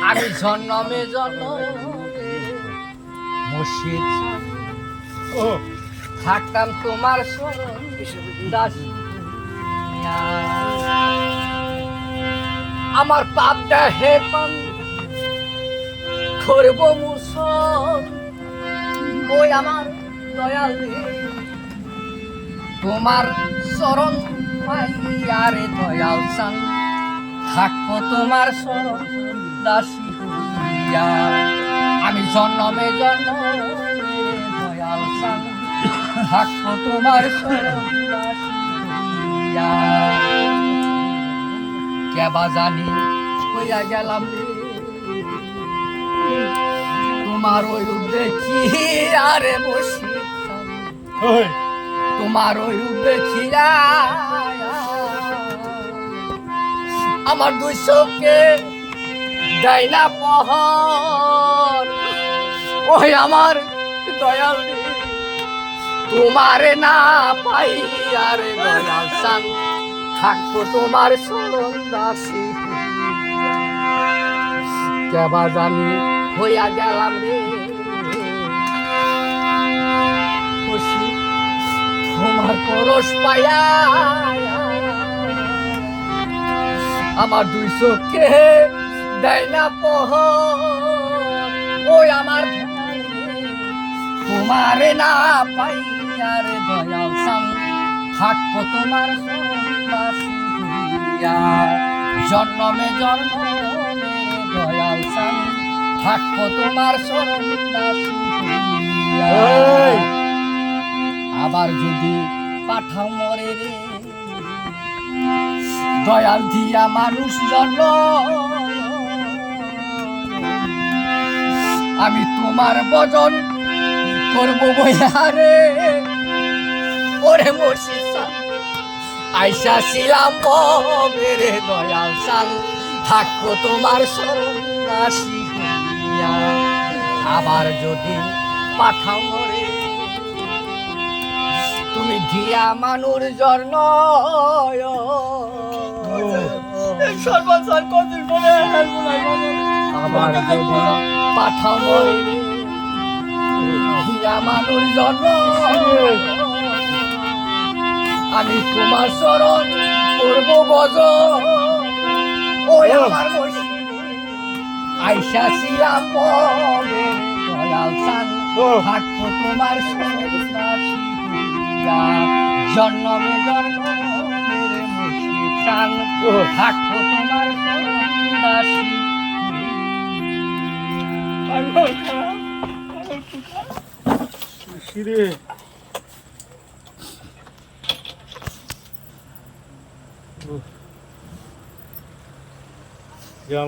আমি জন্মে জন্মে মুর্শিদ থাকতাম তোমার শরণ দাসী। আমার পাপ দেহে পান করব মুসল, ওই আমার দয়াল তোমার চরণ পাইয়ারে দয়াল চান থাকবো তোমার শরণ দাসী হইয়া। আমি জন্মে জন্মে দয়াল চান থাকবো তোমার শরণ দাসী হইয়া। কেবা জানি হইয়া গেলাম তোমার ওই দেখি আরে বসি, তোমার ওই দেখিয়া আমার দুই চোখে দেয় না পহর। ওই আমার দয়াল তোমারে না পাই আরে দয়াল চান থাকবো তোমার শরণ দাসী। কেবা জানি হইয়া গেলাম রে খুশি তোমার পরশ পাইয়া আমার দুই চোখে দেয় না পহর। ওই আমার তোমারে না পাইয়া রে দয়াল চান থাকবো তোমার শরণ দাসী হইয়া। জন্মে জন্মে দয়াল চান থাকবো তোমার শরণ দাসী হইয়া। আবার যদি পাঠাও মরে রে দয়াল দিয়া মানুষ জন্ম, আমি তোমার ভজন করবো বইয়ারে। ওরে মুর্শিদ আইসা ছিলাম রে দয়াল চান থাকবো তোমার শরণ দাসী হইয়া। আবার যদি পাঠাও মরে তুমি দিয়া মানুষ জন্ম, আবার যদি পাঠাও মরে দিয়া মানুষ জন্ম, আমি তোমার শরণ করব ভজন। ওই আমার আইসা ছিলাম দয়াল চান থাকবো তোমার শরণ দাসী হইয়া। জন্মে জন্মে মুর্শিদ চান থাকবো তোমার শরণ দাসী।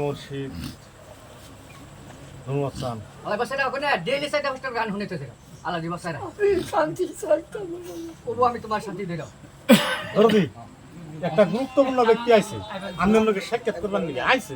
মুর্শিদ ধন্যবাদ চান আলাই বসাইরা ওখানে ডেইলি সাইডে হোস্টেল গান শুনেতেছে আলা দি বসাইরা শান্তি চাইতাম ওবো আমি তোমার শান্তি দেইলাম। ধরদি একটা গুরুত্বপূর্ণ ব্যক্তি আইছে, আপনার লোকে সাক্ষাৎ করবার নিয়ে আইছে।